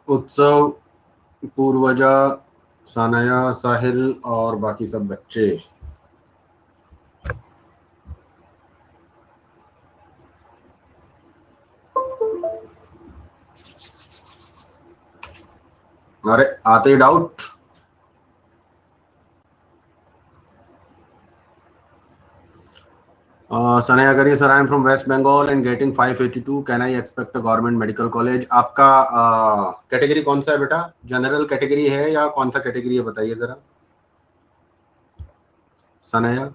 उत्सव, पूर्वजा, सानया, साहिल और बाकी सब बच्चे। अरे आते ही डाउट। सनया करिए sir, I am from West Bengal and getting 582, can I expect a government medical college? आपका कैटेगरी कौन सा है बेटा? जनरल कैटेगरी है या कौन सा कैटेगरी है, बताइए जरा सनया।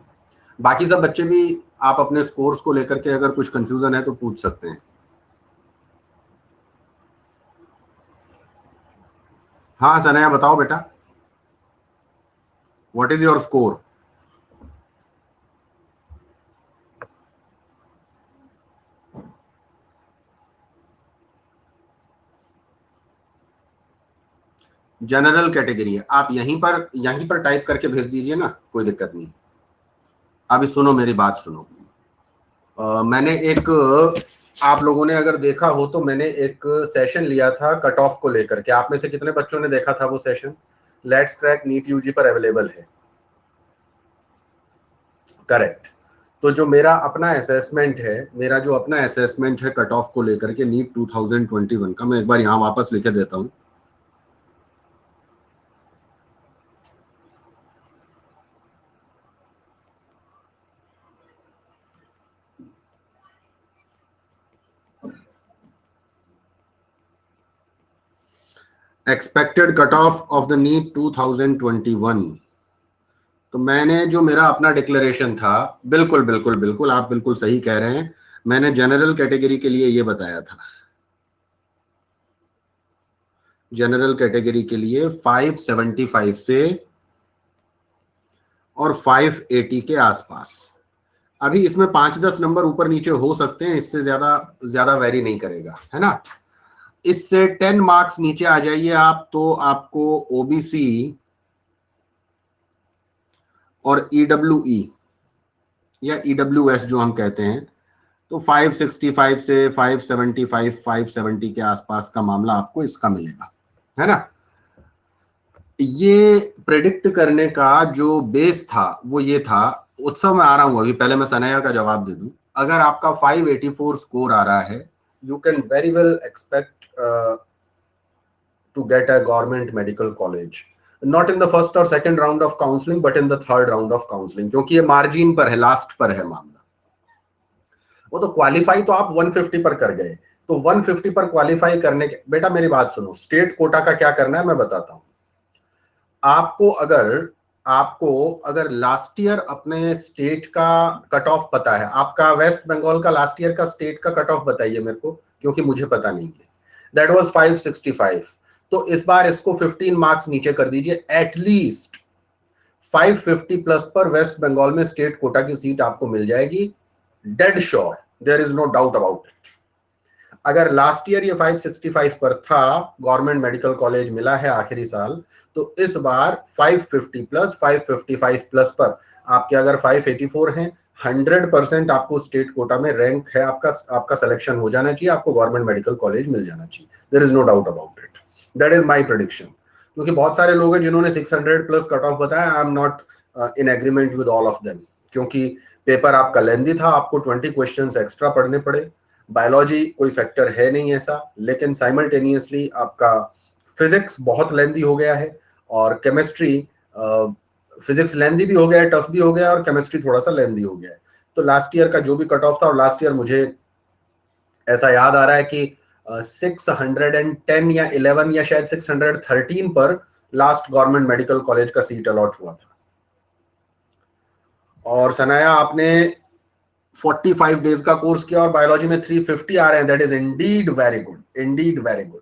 बाकी सब बच्चे भी आप अपने स्कोर्स को लेकर के अगर कुछ कंफ्यूजन है तो पूछ सकते हैं। हाँ सनया बताओ बेटा, what is your score? General category है, आप यहीं पर टाइप करके भेज दीजिए ना, कोई दिक्कत नहीं। अभी सुनो मेरी बात सुनो। मैंने एक, आप लोगों ने अगर देखा हो तो मैंने एक सेशन लिया था कट ऑफ को लेकर के। आप में से कितने बच्चों ने देखा था वो session? Let's crack NEET UG पर अवेलेबल है, करेक्ट। तो जो मेरा अपना असेसमेंट है, कट ऑफ को लेकर के नीट 2021 का, मैं एक बार यहां वापस लिखे देता हूं। Expected cut off of the NEET 2021। तो मैंने जो मेरा अपना डिक्लेरेशन था, बिल्कुल बिल्कुल बिल्कुल आप बिल्कुल सही कह रहे हैं, मैंने जनरल कैटेगरी के लिए ये बताया था। जनरल कैटेगरी के लिए 575 से और 580 के आसपास। अभी इसमें 5-10 नंबर ऊपर नीचे हो सकते हैं, इससे ज्यादा ज्यादा वेरी नहीं करेगा, है ना। इससे 10 मार्क्स नीचे आ जाइए आप तो आपको ओबीसी और ईडब्ल्यूई या ईडब्ल्यूएस जो हम कहते हैं, तो 565 से 575 570 के आसपास का मामला आपको इसका मिलेगा, है ना। ये प्रेडिक्ट करने का जो बेस था वो ये था। उत्सव में आ रहा हूं, अभी पहले मैं सनया का जवाब दे दूं। अगर आपका 584 स्कोर आ रहा है, you can very well expect to get a government medical college, not in the first or second round of counselling but in the third round of counselling, क्योंकि ये मार्जिन पर है, लास्ट पर है मामला। वो तो क्वालिफाई तो आप 150 पर कर गए, तो 150 पर क्वालिफाई करने के, बेटा मेरी बात सुनो, स्टेट कोटा का क्या करना है मैं बताता हूं आपको। अगर लास्ट ईयर अपने स्टेट का कट ऑफ पता है, आपका वेस्ट बंगाल का लास्ट ईयर का स्टेट का कट ऑफ बताइए मेरे को, क्योंकि मुझे पता नहीं है। That was 565। तो इस बार इसको 15 मार्क्स नीचे कर दीजिए, एटलीस्ट 550 प्लस पर वेस्ट बंगाल में स्टेट कोटा की सीट आपको मिल जाएगी, dead sure, there is no doubt about it. अगर लास्ट ईयर ये 565 पर था, गवर्नमेंट मेडिकल कॉलेज मिला है आखिरी साल, तो इस बार 550 प्लस 555 प्लस पर आपके अगर 584 हैं, 100% आपको स्टेट कोटा में रैंक है, आपका सिलेक्शन हो जाना चाहिए, आपको गवर्नमेंट मेडिकल कॉलेज मिल जाना चाहिए, there is no doubt about it. That is my prediction. क्योंकि बहुत सारे लोग हैं जिन्होंने 600 प्लस कट ऑफ बताया, I am not in agreement with all of them, क्योंकि पेपर आपका लेंदी था, आपको 20 क्वेश्चंस एक्स्ट्रा पढ़ने पड़े। बायोलॉजी कोई फैक्टर है नहीं ऐसा, लेकिन साइमल्टेनियसली आपका फिजिक्स बहुत लेंदी हो गया है, और केमिस्ट्री, फिजिक्स लेंदी भी हो गया है, टफ भी हो गया है, और केमिस्ट्री थोड़ा सा लेंदी हो गया है। तो लास्ट ईयर का जो भी कट ऑफ था, और लास्ट ईयर मुझे ऐसा याद आ रहा है कि 610 या 11 या शायद 613 पर लास्ट गवर्नमेंट मेडिकल कॉलेज का सीट अलॉट हुआ था। और सनाया आपने 45 डेज का कोर्स किया और बायोलॉजी में 350 आ रहे हैं, that is Indeed very good, Indeed very good.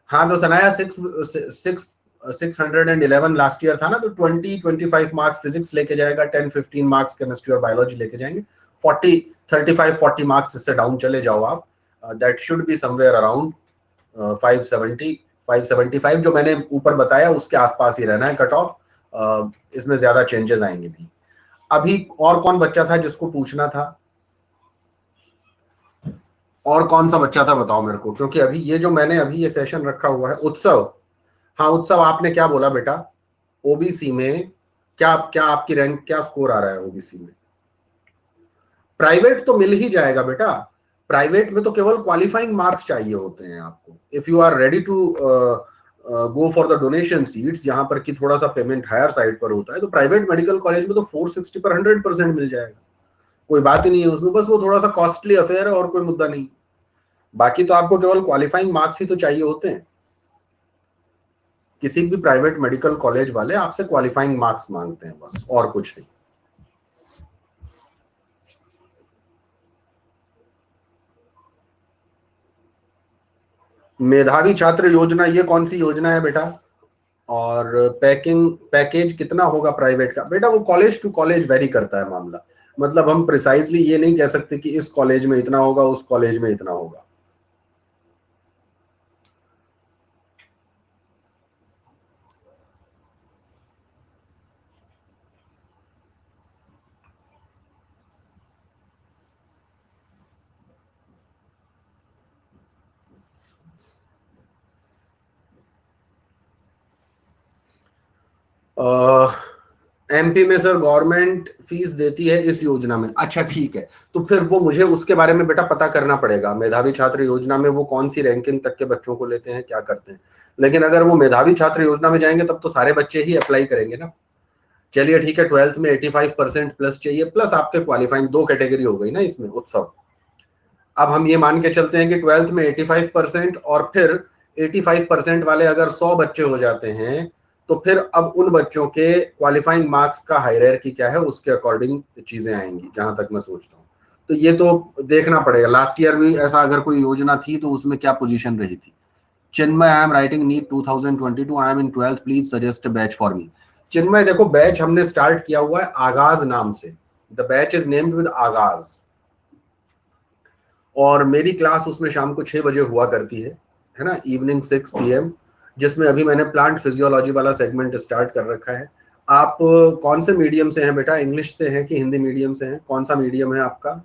हाँ तो सनाया 611 लास्ट ईयर था ना, तो 20-25 मार्क्स फिजिक्स लेके जाएगा, 10-15 मार्क्स केमिस्ट्री और बायोलॉजी लेके जाएंगे, 35-40 मार्क्स इससे डाउन चले जाओ आप, that should be somewhere around 570 575 जो मैंने ऊपर बताया उसके आसपास ही रहना है कट ऑफ, इसमें ज्यादा चेंजेस आएंगे नहीं। अभी और कौन बच्चा था जिसको पूछना था? और कौन सा बच्चा था बताओ मेरे को, क्योंकि अभी ये जो मैंने अभी ये सेशन रखा हुआ है। उत्सव, हाँ उत्सव, आपने क्या बोला बेटा? ओबीसी में क्या क्या आपकी रैंक, क्या स्कोर आ रहा है ओबीसी में? प्राइवेट तो मिल ही जाएगा बेटा, प्राइवेट में तो केवल क्वालिफाइंग मार्क्स चाहिए होते हैं आपको। If you are ready to go for the donation seats, जहां पर कि थोड़ा सा पेमेंट हायर साइड पर होता है, तो प्राइवेट मेडिकल कॉलेज में तो 460 पर 100% मिल जाएगा, कोई बात ही नहीं है उसमें। बस वो थोड़ा सा कॉस्टली अफेयर है और कोई मुद्दा नहीं। बाकी तो आपको केवल क्वालिफाइंग मार्क्स ही तो चाहिए होते हैं। किसी भी प्राइवेट मेडिकल कॉलेज वाले आपसे क्वालिफाइंग मार्क्स मांगते हैं बस, और कुछ नहीं। मेधावी छात्र योजना, ये कौन सी योजना है बेटा? और पैकेज कितना होगा प्राइवेट का? बेटा वो कॉलेज टू कॉलेज वेरी करता है मामला, मतलब हम प्रिसाइजली ये नहीं कह सकते कि इस कॉलेज में इतना होगा, उस कॉलेज में इतना होगा। एमपी में सर गवर्नमेंट फीस देती है इस योजना में। अच्छा ठीक है, तो फिर वो मुझे उसके बारे में बेटा पता करना पड़ेगा, मेधावी छात्र योजना में वो कौन सी रैंकिंग तक के बच्चों को लेते हैं, क्या करते हैं। लेकिन अगर वो मेधावी छात्र योजना में जाएंगे तब तो सारे बच्चे ही अप्लाई करेंगे ना। चलिए ठीक है, 12th में 85% प्लस चाहिए, प्लस आपके क्वालिफाइंग, दो कैटेगरी हो गई ना इसमें उत्सव। अब हम ये मान के चलते हैं कि 12th में 85% और फिर 85% वाले अगर 100 बच्चे हो जाते हैं, तो फिर अब उन बच्चों के क्वालिफाइंग मार्क्स का हायरार्की क्या है, उसके अकॉर्डिंग चीजें आएंगी, जहां तक मैं सोचता हूँ। तो ये तो देखना पड़ेगा, लास्ट ईयर भी ऐसा अगर कोई योजना थी तो उसमें क्या पोजीशन रही थी। Chinmay, I am writing NEET 2022, I am in 12th, please suggest batch for me. Chinmay देखो, बैच हमने स्टार्ट किया हुआ है आगाज नाम से, the batch is named with आगाज, और मेरी क्लास उसमें शाम को 6 बजे हुआ करती है ना, इवनिंग 6 PM, जिसमें अभी मैंने प्लांट फिजियोलॉजी वाला सेगमेंट स्टार्ट कर रखा है। आप कौन से मीडियम से हैं बेटा, इंग्लिश से हैं कि हिंदी मीडियम से हैं, कौन सा मीडियम है आपका?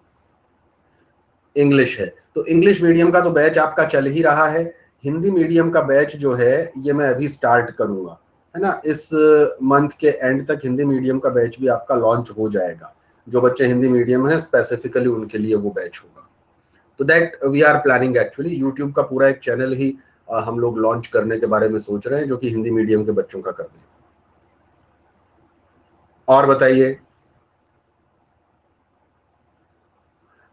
इंग्लिश है, तो इंग्लिश मीडियम का तो बैच आपका चल ही रहा है। हिंदी मीडियम का बैच जो है ये मैं अभी स्टार्ट करूंगा, है ना, इस मंथ के एंड तक हिंदी मीडियम का बैच भी आपका लॉन्च हो जाएगा। जो बच्चे हिंदी मीडियम है स्पेसिफिकली उनके लिए वो बैच होगा। तो that we are planning, actually YouTube का पूरा एक चैनल ही हम लोग लॉन्च करने के बारे में सोच रहे हैं, जो कि हिंदी मीडियम के बच्चों का कर दें। और बताइए,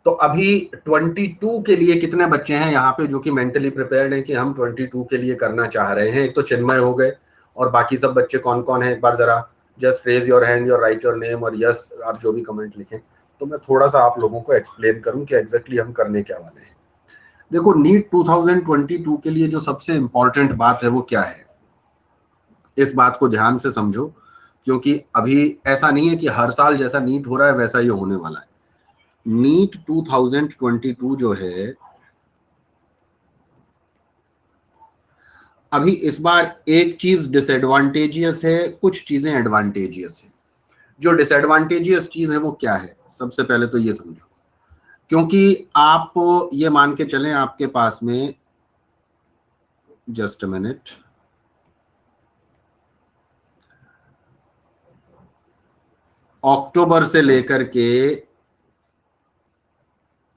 तो अभी 22 के लिए कितने बच्चे हैं यहाँ पे जो कि मेंटली प्रिपेयर्ड हैं कि हम 22 के लिए करना चाह रहे हैं? एक तो चिन्मय हो गए, और बाकी सब बच्चे कौन कौन है, एक बार जरा just raise your hand, your write your name, और यस आप जो भी कमेंट लिखें, तो मैं थोड़ा सा आप लोगों को एक्सप्लेन करूं कि एग्जैक्टली हम करने क्या वाले हैं। देखो, नीट 2022 के लिए जो सबसे इंपॉर्टेंट बात है वो क्या है, इस बात को ध्यान से समझो, क्योंकि अभी ऐसा नहीं है कि हर साल जैसा नीट हो रहा है वैसा ही होने वाला है। नीट 2022 जो है, अभी इस बार एक चीज डिसएडवांटेजियस है, कुछ चीजें एडवांटेजियस है। जो डिसएडवांटेजियस चीज है वो क्या है, सबसे पहले तो ये समझो, क्योंकि आप ये मान के चलें आपके पास में, जस्ट अ मिनट, अक्टूबर से लेकर के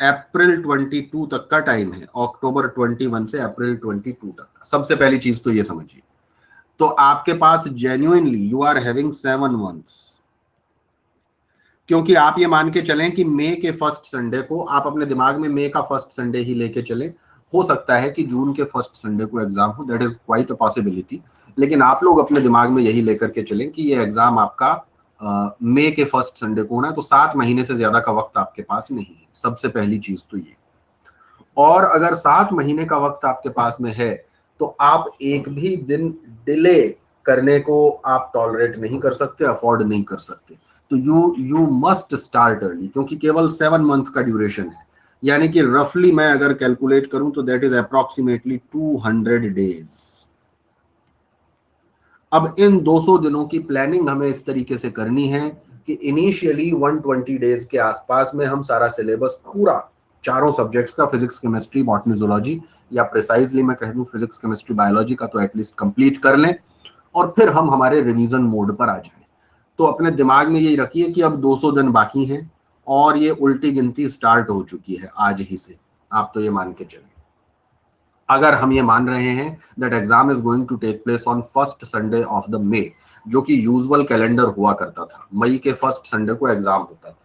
अप्रैल 22 तक का टाइम है, अक्टूबर 21 से अप्रैल 22 तक। सबसे पहली चीज तो ये समझिए, तो आपके पास genuinely you are having 7 months, क्योंकि आप ये मान के चलें कि मई के फर्स्ट संडे को, आप अपने दिमाग में मई का फर्स्ट संडे ही लेके चले, हो सकता है कि जून के फर्स्ट संडे को एग्जाम हो, that is quite a possibility, लेकिन आप लोग अपने दिमाग में यही लेकर के चलें कि ये एग्जाम आपका मई के फर्स्ट संडे को होना है, तो 7 महीने से ज्यादा का वक्त आपके पास नहीं है, सबसे पहली चीज तो ये। और अगर 7 महीने का वक्त आपके पास में है, तो आप एक भी दिन डिले करने को आप टॉलरेट नहीं कर सकते, अफोर्ड नहीं कर सकते। तो यू मस्ट स्टार्ट अर्ली, क्योंकि केवल 7 मंथ का ड्यूरेशन है, यानी कि रफली मैं अगर कैलकुलेट करूं तो दैट इज अप्रोक्सीमेटली 200 days। अब इन 200 दिनों की प्लानिंग हमें इस तरीके से करनी है कि इनिशियली 120 days के आसपास में हम सारा सिलेबस पूरा चारों सब्जेक्ट्स का, फिजिक्स, केमिस्ट्री, बॉटनी, जूलॉजी, या प्रिसाइजली मैं कह दूं फिजिक्स, केमिस्ट्री, बायोलॉजी का तो एटलीस्ट कंप्लीट कर लें और फिर हम हमारे रिवीजन मोड पर आ जाएं। तो अपने दिमाग में यही रखिए कि अब 200 दिन बाकी हैं और ये उल्टी गिनती स्टार्ट हो चुकी है आज ही से। आप तो ये मान के चलें, अगर हम ये मान रहे हैं that exam is going to take place on first Sunday of the May, जो कि यूजुअल कैलेंडर हुआ करता था, मई के फर्स्ट संडे को एग्जाम होता था।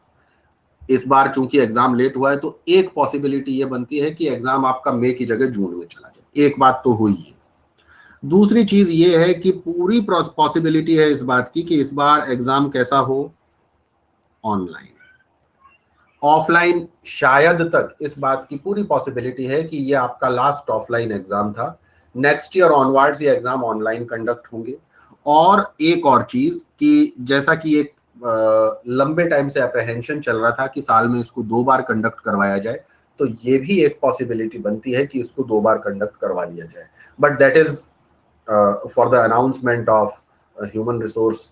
इस बार चूंकि एग्जाम लेट हुआ है तो एक पॉसिबिलिटी ये बनती है कि एग्जाम आपका मई की जगह जून में चला जाए। एक बात तो हुई है। दूसरी चीज ये है कि पूरी पॉसिबिलिटी है इस बात की कि इस बार एग्जाम कैसा हो, ऑनलाइन। ऑफलाइन शायद तक इस बात की पूरी पॉसिबिलिटी है कि ये आपका लास्ट ऑफलाइन एग्जाम था। नेक्स्ट ईयर ऑनवर्ड्स ये एग्जाम ऑनलाइन कंडक्ट होंगे। और एक और चीज कि जैसा कि एक लंबे टाइम से अप्रहेंशन चल रहा था कि साल में इसको 2 बार कंडक्ट करवाया जाए, तो ये भी एक पॉसिबिलिटी बनती है कि इसको 2 बार कंडक्ट करवा लिया जाए। But that is for the announcement of human resource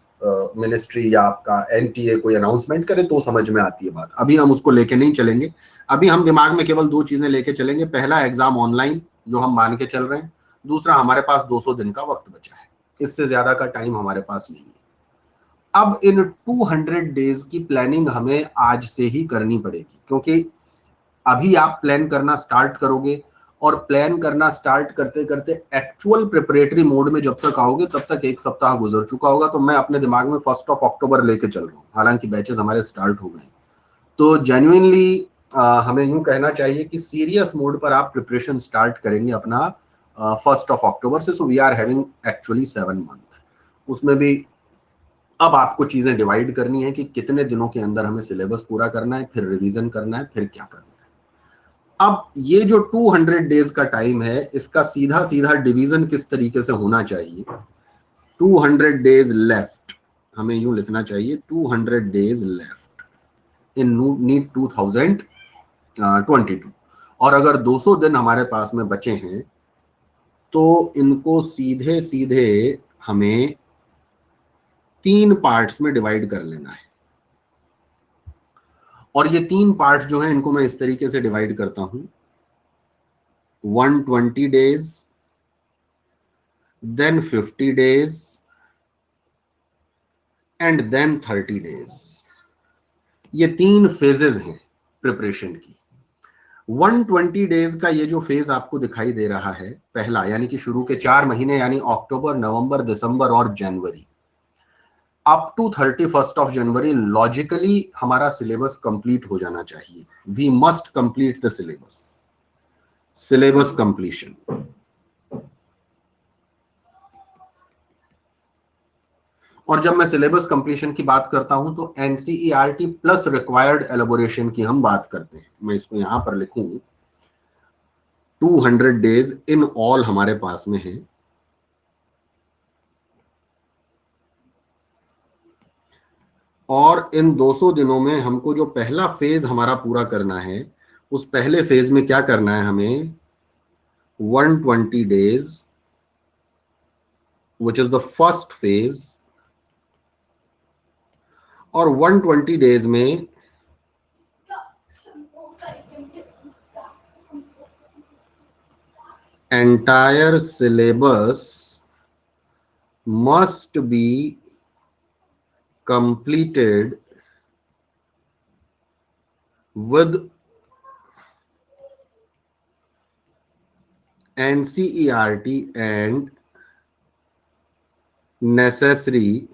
ministry या आपका एनटीए कोई अनाउंसमेंट करे तो समझ में आती है बात। अभी हम उसको लेके नहीं चलेंगे। अभी हम दिमाग में केवल 2 चीजें लेके चलेंगे। पहला, एग्जाम ऑनलाइन जो हम मान के चल रहे हैं। दूसरा, हमारे पास 200 दिन का वक्त बचा है, इससे ज्यादा का टाइम हमारे पास नहीं है। अब इन 200 डेज की प्लानिंग हमें आज से ही करनी पड़ेगी, क्योंकि अभी आप प्लान करना स्टार्ट करोगे और प्लान करना स्टार्ट करते करते एक्चुअल प्रिपरेटरी मोड में जब तक आओगे तब तक 1 सप्ताह गुजर चुका होगा। तो मैं अपने दिमाग में 1 अक्टूबर लेके चल रहा हूँ, हालांकि बैचेस हमारे स्टार्ट हो गए। तो जेन्युइनली हमें यूं कहना चाहिए कि सीरियस मोड पर आप प्रिपरेशन स्टार्ट करेंगे अपना 1 अक्टूबर से। So we are having actually 7 month. उसमें भी अब आपको चीजें डिवाइड करनी है कि कितने दिनों के अंदर हमें सिलेबस पूरा करना है, फिर रिवीजन करना है, फिर क्या करना है। अब ये जो 200 डेज का टाइम है, इसका सीधा सीधा डिवीजन किस तरीके से होना चाहिए। 200 डेज लेफ्ट, हमें यूं लिखना चाहिए 200 डेज लेफ्ट इन नीट 2022। और अगर 200 दिन हमारे पास में बचे हैं तो इनको सीधे सीधे हमें 3 पार्ट्स में डिवाइड कर लेना है। और ये 3 पार्ट्स जो है इनको मैं इस तरीके से डिवाइड करता हूं, 120 days, then 50 days and then 30 days. ये 3 फेजेस हैं प्रिपरेशन की। 120 डेज का ये जो फेज आपको दिखाई दे रहा है पहला, यानी कि शुरू के 4 महीने, यानी अक्टूबर, नवंबर, दिसंबर और जनवरी, up to 31 of January logically हमारा सिलेबस कंप्लीट हो जाना चाहिए। We must complete the syllabus, syllabus completion. और जब मैं सिलेबस कंप्लीशन की बात करता हूं तो एनसीईआरटी प्लस रिक्वायर्ड एलोबोरेशन की हम बात करते हैं। मैं इसको यहां पर लिखूं, 200 डेज इन ऑल हमारे पास में है। और इन 200 दिनों में हमको जो पहला फेज हमारा पूरा करना है, उस पहले फेज में क्या करना है हमें, 120 days which is the first phase. और 120 डेज में entire syllabus must be completed with NCERT and necessary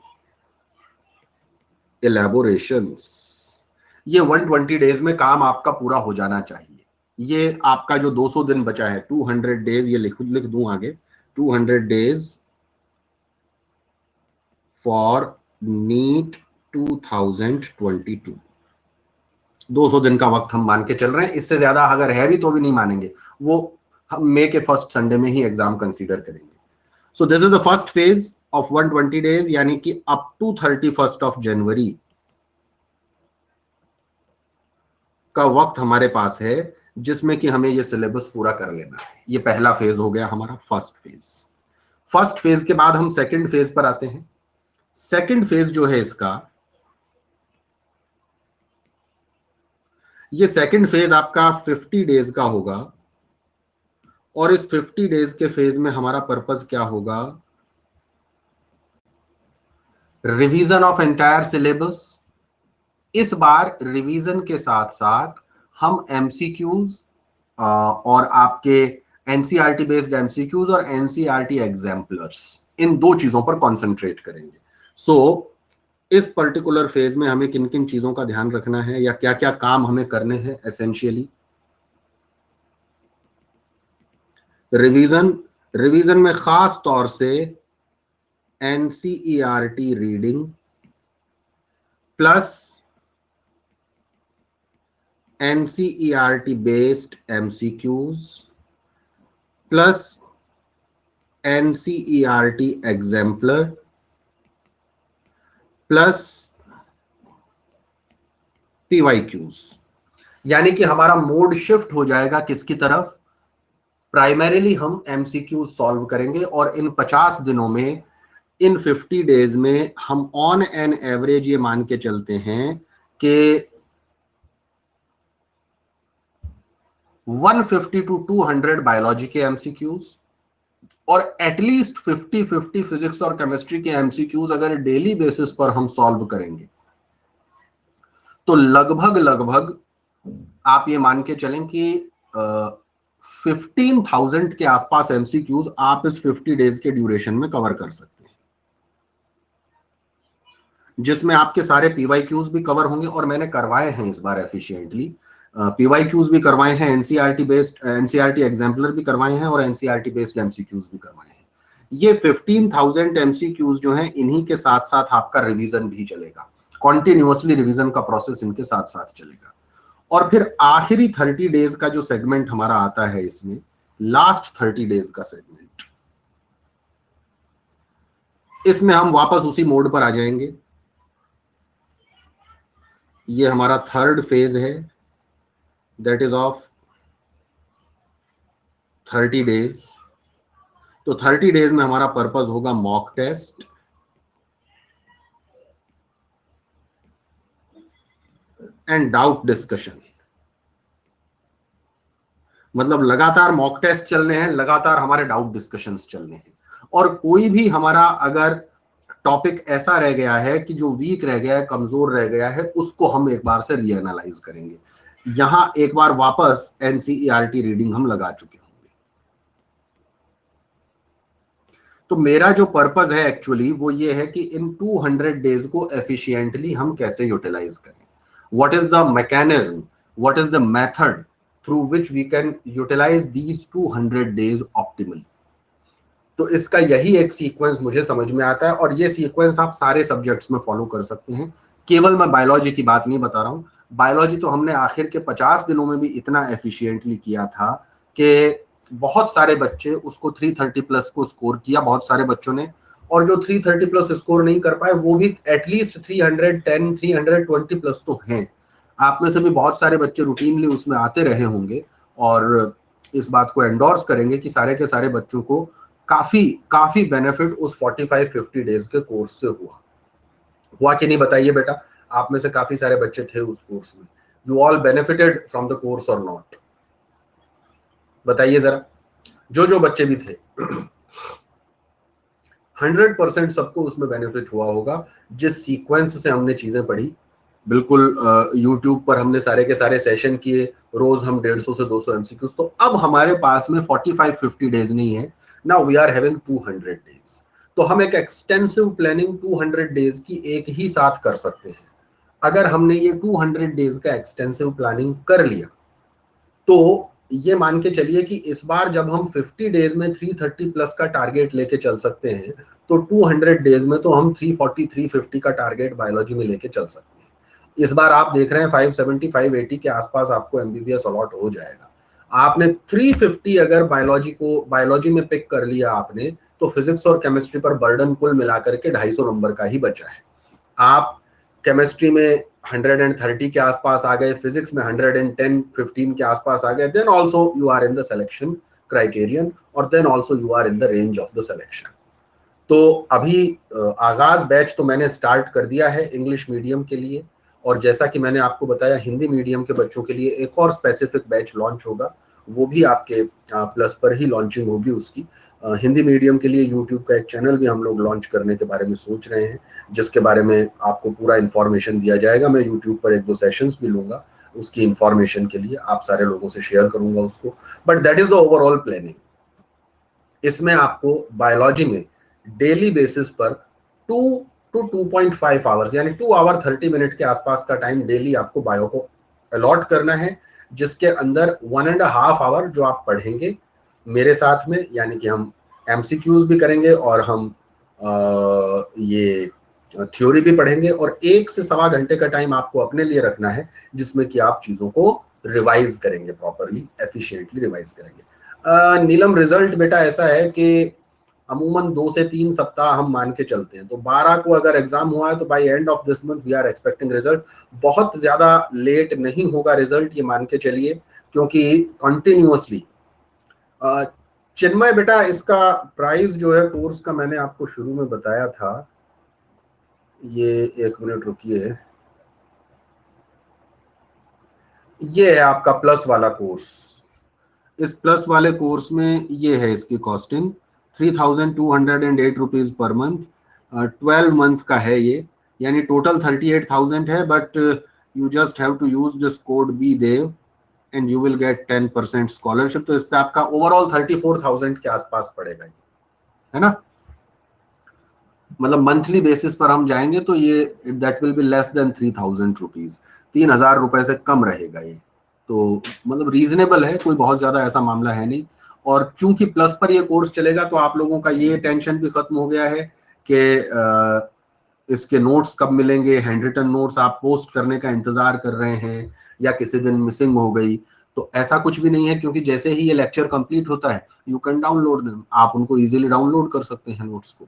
elaborations। ये 120 डेज में काम आपका पूरा हो जाना चाहिए। ये आपका जो 200 दिन बचा है, 200 डेज, ये लिख दूं आगे, 200 डेज फॉर नीट 2022। 200 दिन का वक्त हम मान के चल रहे हैं। इससे ज्यादा अगर है भी तो भी नहीं मानेंगे, वो हम मई के फर्स्ट संडे में ही एग्जाम कंसीडर करेंगे। So this is the first phase of 120 days, यानी कि अप टू 31 ऑफ जनवरी का वक्त हमारे पास है, जिसमें कि हमें ये सिलेबस पूरा कर लेना है। ये पहला फेज हो गया हमारा, फर्स्ट फेज। फर्स्ट फेज के बाद हम सेकंड फेज पर आते हैं। सेकंड फेज जो है इसका, ये सेकंड फेज आपका 50 डेज का होगा, और इस 50 डेज के फेज में हमारा पर्पस क्या होगा? Revision of entire syllabus. इस बार रिवीजन के साथ साथ हम एमसीक्यूज और आपके एनसीईआरटी बेस्ड एमसीक्यूज और एनसीईआरटी एग्जाम्पलर्स, इन दो चीजों पर कॉन्सेंट्रेट करेंगे। सो इस पर्टिकुलर फेज में हमें किन किन चीजों का ध्यान रखना है या क्या क्या काम हमें करने हैं एसेंशियली? रिवीजन में खास तौर से NCERT reading plus NCERT based MCQs plus NCERT exemplar plus PYQs. यानी कि हमारा मोड शिफ्ट हो जाएगा किसकी तरफ? प्राइमरीली हम एमसीक्यूज सॉल्व करेंगे, और इन 50 दिनों में, इन 50 डेज में हम ऑन एन एवरेज ये मान के चलते हैं कि 150 टू 200 बायोलॉजी के एमसीक्यूज और एटलीस्ट 50-50 फिजिक्स और केमिस्ट्री के एमसीक्यूज अगर डेली बेसिस पर हम सॉल्व करेंगे, तो लगभग लगभग आप ये मान के चलें कि 15,000 के आसपास एमसीक्यूज आप इस 50 डेज के ड्यूरेशन में कवर कर सकते हैं, जिसमें आपके सारे पीवाईक्यूज भी कवर होंगे, और मैंने करवाए हैं इस बार एफिशिएंटली। पीवाईक्यूज भी करवाए हैं, एनसीईआरटी बेस्ड एनसीईआरटी एग्जाम्पलर भी करवाए हैं, और एनसीईआरटी बेस्ड एमसीक्यूज भी करवाए हैं। ये 15,000 एमसीक्यूज जो हैं, इन्हीं के साथ साथ आपका रिवीजन भी चलेगा, कॉन्टिन्यूअसली रिवीजन का प्रोसेस इनके साथ साथ चलेगा। और फिर आखिरी 30 डेज का जो सेगमेंट हमारा आता है, इसमें लास्ट 30 डेज का सेगमेंट, इसमें हम वापस उसी मोड पर आ जाएंगे। ये हमारा थर्ड फेज है, दैट इज ऑफ 30 डेज। तो 30 डेज में हमारा पर्पस होगा mock test, and doubt discussion. मतलब लगातार मॉक टेस्ट चलने हैं, लगातार हमारे डाउट डिस्कशंस चलने हैं, और कोई भी हमारा अगर टॉपिक ऐसा रह गया है कि जो वीक रह गया है, कमजोर रह गया है, उसको हम एक बार से रीएनालाइज करेंगे। यहां एक बार वापस एनसीईआरटी रीडिंग हम लगा चुके होंगे। तो मेरा जो पर्पस है एक्चुअली वो ये है कि इन 200 डेज को एफिशिएंटली हम कैसे यूटिलाइज करें, what is the mechanism, what is the method through which we can utilise these 200 days optimally. तो इसका यही एक सीक्वेंस मुझे समझ में आता है, और ये सीक्वेंस आप सारे सब्जेक्ट्स में फॉलो कर सकते हैं। केवल मैं बायोलॉजी की बात नहीं बता रहा हूं, बायोलॉजी तो हमने आखिर के 50 दिनों में भी इतना एफिशिएंटली किया था कि बहुत सारे बच्चे उसको 330 प्लस को स्कोर किया, बहुत सारे बच्चों ने, और जो 330 प्लस स्कोर नहीं कर पाए वो भी एटलीस्ट 310 320 प्लस तो हैं। आप में से भी बहुत सारे बच्चे रूटीनली उसमें आते रहे होंगे, और इस बात को एंडोर्स करेंगे कि सारे के सारे बच्चों को काफी काफी बेनिफिट उस 45-50 डेज के कोर्स से हुआ कि नहीं? बताइए बेटा, आप में से काफी सारे बच्चे थे उस कोर्स में। You all benefited from the course और नॉट? बताइए जरा, जो जो बच्चे भी थे। 100% सबको उसमें बेनिफिट हुआ होगा, जिस सीक्वेंस से हमने चीजें पढ़ी। बिल्कुल यूट्यूब पर हमने सारे के सारे सेशन किए, रोज हम 150 से 200 एमसीक्यूज। तो अब हमारे पास में 45-50 डेज नहीं है, now we are having 200 days. तो हम एक एक्सटेंसिव प्लानिंग 200 डेज की एक ही साथ कर सकते हैं। अगर हमने ये 200 डेज का एक्सटेंसिव प्लानिंग कर लिया, तो ये मान के चलिए कि इस बार जब हम 50 डेज में 330 प्लस का टारगेट लेके चल सकते हैं, तो 200 डेज में तो हम 340 350 का टारगेट बायोलॉजी में लेके चल सकते हैं। इस बार आप देख रहे हैं 570 580 के आसपास आपको एमबीबीएस अलॉट हो जाएगा। आपने 350 अगर बायोलॉजी में पिक कर लिया आपने, तो फिजिक्स और केमिस्ट्री पर बर्डन कुल मिलाकर के 250 नंबर का ही बचा है। आप केमिस्ट्री में 130 के आसपास आ गए, फिजिक्स में 110-15 के आसपास आ गए, then also you are in the selection criterion, और then also you are in the range of the selection. तो अभी आगाज बैच तो मैंने स्टार्ट कर दिया है इंग्लिश मीडियम के लिए, और जैसा कि मैंने आपको बताया, हिंदी मीडियम के बच्चों के लिए एक और स्पेसिफिक बैच लॉन्च होगा, वो भी आपके प्लस पर ही लॉन्चिंग होगी उसकी। हिंदी मीडियम के लिए यूट्यूब का एक चैनल भी हम लोग लॉन्च करने के बारे में सोच रहे हैं, जिसके बारे में आपको पूरा इन्फॉर्मेशन दिया जाएगा। मैं यूट्यूब पर 1-2 सेशंस भी लूंगा उसकी इन्फॉर्मेशन के लिए, आप सारे लोगों से शेयर करूंगा उसको। But that is the overall planning. इसमें आपको बायोलॉजी में डेली बेसिस पर 2 to 2.5 आवर्स यानी 2 आवर 30 मिनट के आसपास का टाइम डेली आपको बायो को अलॉट करना है, जिसके अंदर 1.5 आवर जो आप पढ़ेंगे मेरे साथ में, यानी कि हम एमसीक्यूज भी करेंगे और हम ये थ्योरी भी पढ़ेंगे, और 1 से सवा घंटे का टाइम आपको अपने लिए रखना है, जिसमें कि आप चीजों को रिवाइज करेंगे, प्रॉपरली एफिशिएंटली रिवाइज करेंगे। नीलम, रिजल्ट बेटा ऐसा है कि अमूमन 2 से 3 सप्ताह हम मान के चलते हैं, तो 12 को अगर एग्जाम हुआ है तो by end of this month we are expecting result. बहुत ज्यादा लेट नहीं होगा रिजल्ट, ये मान के चलिए, क्योंकि कंटिन्यूअसली चिन्मय बेटा इसका प्राइस जो है कोर्स का मैंने आपको शुरू में बताया था, ये 1 मिनट रुकिए, ये है आपका प्लस वाला कोर्स। इस प्लस वाले कोर्स में ये है इसकी costing 3,208 rupees per month, 12 month का है ये, यानी टोटल 38,000 है, but you just have to use this code B Dev and you will get 10% scholarship. तो इस पे आपका ओवरऑल 34,000 के आसपास पड़ेगा, है ना। मतलब मंथली बेसिस पर हम जाएंगे तो ये that will be less than 3,000 rupees, 3,000 रुपए से कम रहेगा ये। तो मतलब रीजनेबल है, कोई बहुत ज्यादा ऐसा मामला है नहीं। और चूंकि प्लस पर ये कोर्स चलेगा तो आप लोगों का ये टेंशन भी खत्म हो गया है कि इसके नोट्स कब मिलेंगे, हैंड रिटन नोट्स आप पोस्ट करने का इंतजार कर रहे हैं या किसी दिन मिसिंग हो गई, तो ऐसा कुछ भी नहीं है, क्योंकि जैसे ही ये लेक्चर कंप्लीट होता है यू कैन डाउनलोड देम, आप उनको इजीली डाउनलोड कर सकते हैं नोट्स को।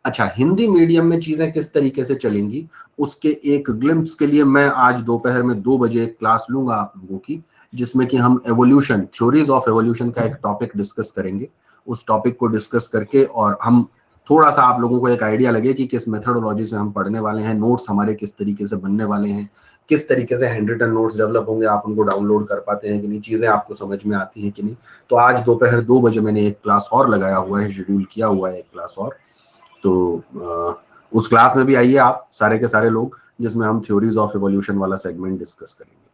अच्छा, हिंदी मीडियम में चीजें किस तरीके से चलेंगी उसके एक ग्लिम्प्स के लिए मैं आज दोपहर में 2 बजे एक क्लास लूंगा आप लोगों की, जिसमें कि हम एवोल्यूशन, थ्योरीज ऑफ एवोल्यूशन का एक टॉपिक डिस्कस करेंगे। उस टॉपिक को डिस्कस करके और हम थोड़ा सा आप लोगों को एक आइडिया लगे कि किस मेथोडोलॉजी से हम पढ़ने वाले हैं, नोट्स हमारे किस तरीके से बनने वाले हैं, किस तरीके से हैंड रिटन नोट्स डेवलप होंगे, आप उनको डाउनलोड कर पाते हैं कि नहीं, चीजें आपको समझ में आती हैं कि नहीं। तो आज दोपहर 2 बजे मैंने एक क्लास और लगाया हुआ है, शेड्यूल किया हुआ है एक क्लास और, तो उस क्लास में भी आइए आप सारे के सारे लोग, जिसमें हम थ्योरीज ऑफ एवोल्यूशन वाला सेगमेंट डिस्कस करेंगे,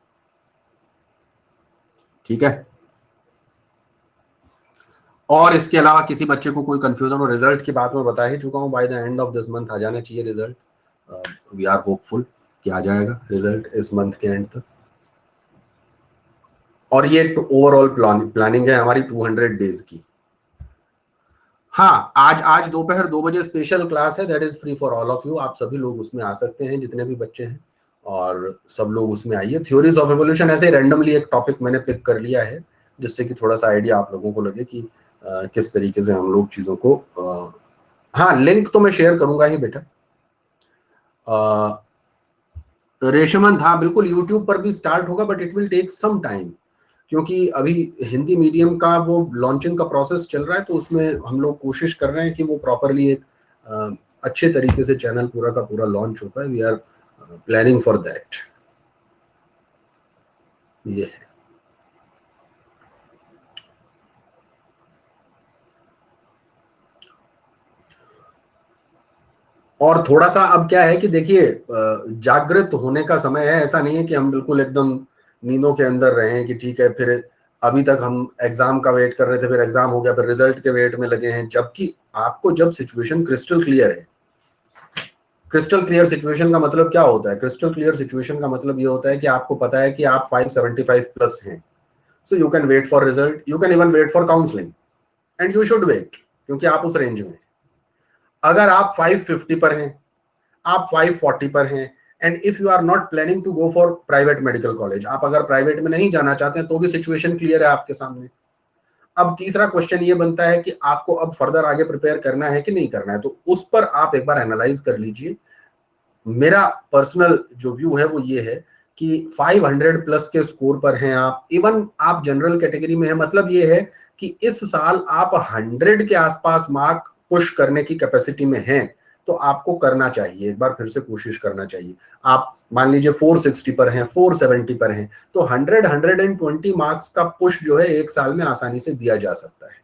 ठीक है। और इसके अलावा किसी बच्चे को कोई कंफ्यूजन हो, रिजल्ट की बात मैं बता ही चुका हूं, by the end of this month आ जाना चाहिए रिजल्ट। वी आर होपफुल कि आ जाएगा रिजल्ट इस मंथ के एंड तक। और ये ओवरऑल प्लानिंग है हमारी 200 डेज की। हाँ, आज दोपहर 2 बजे स्पेशल क्लास है, that is free for all of you, आप सभी लोग उसमें आ सकते हैं जितने भी बच्चे हैं, और सब लोग उसमें आइए। थ्योरीज ऑफ एवोल्यूशन ऐसे रैंडमली एक टॉपिक मैंने पिक कर लिया है, जिससे कि थोड़ा सा आइडिया आप लोगों को लगे कि किस तरीके से हम लोग चीजों को हाँ, लिंक तो मैं शेयर करूंगा ही बेटा। रेशमंत, हाँ बिल्कुल, यूट्यूब पर भी स्टार्ट होगा, but it will take some time, क्योंकि अभी हिंदी मीडियम का वो लॉन्चिंग का प्रोसेस चल रहा है, तो उसमें हम लोग कोशिश कर रहे हैं कि वो प्रॉपरली एक अच्छे तरीके से चैनल पूरा का पूरा लॉन्च होता है। We are planning for that, ये है। और थोड़ा सा अब क्या है कि देखिए, जागृत होने का समय है, ऐसा नहीं है कि हम बिल्कुल एकदम नींदों के अंदर रहे हैं कि ठीक है, फिर अभी तक हम एग्जाम का वेट कर रहे थे, फिर एग्जाम हो गया, फिर रिजल्ट के वेट में लगे हैं, जबकि आपको जब सिचुएशन क्रिस्टल क्लियर है, क्रिस्टल क्लियर सिचुएशन का मतलब क्या होता है, क्रिस्टल क्लियर सिचुएशन का मतलब ये होता है कि आपको पता है कि आप 575 प्लस हैं, so you can wait for result, you can even wait for counselling, and you should wait, क्योंकि आप उस रेंज में हैं। अगर आप 550 पर हैं, आप 540 पर हैं, and if you are not planning to go for private medical college, आप अगर प्राइवेट में नहीं जाना चाहते हैं, तो भी सिचुएशन क्लियर है आपके सामने। अब तीसरा क्वेश्चन ये बनता है कि आपको अब फर्दर आगे प्रिपेयर करना है कि नहीं करना है, तो उस पर आप एक बार एनालाइज कर लीजिए। मेरा पर्सनल जो व्यू है वो ये है कि 500 प्लस के स्कोर पर हैं आप, इवन आप जनरल कैटेगरी में हैं, मतलब ये है कि इस साल आप 100 के आसपास मार्क पुश करने की कैपेसिटी में हैं, तो आपको करना चाहिए, एक बार फिर से कोशिश करना चाहिए। आप मान लीजिए 460 पर हैं, 470 पर हैं, तो 120 मार्क्स का पुश जो है एक साल में आसानी से दिया जा सकता है।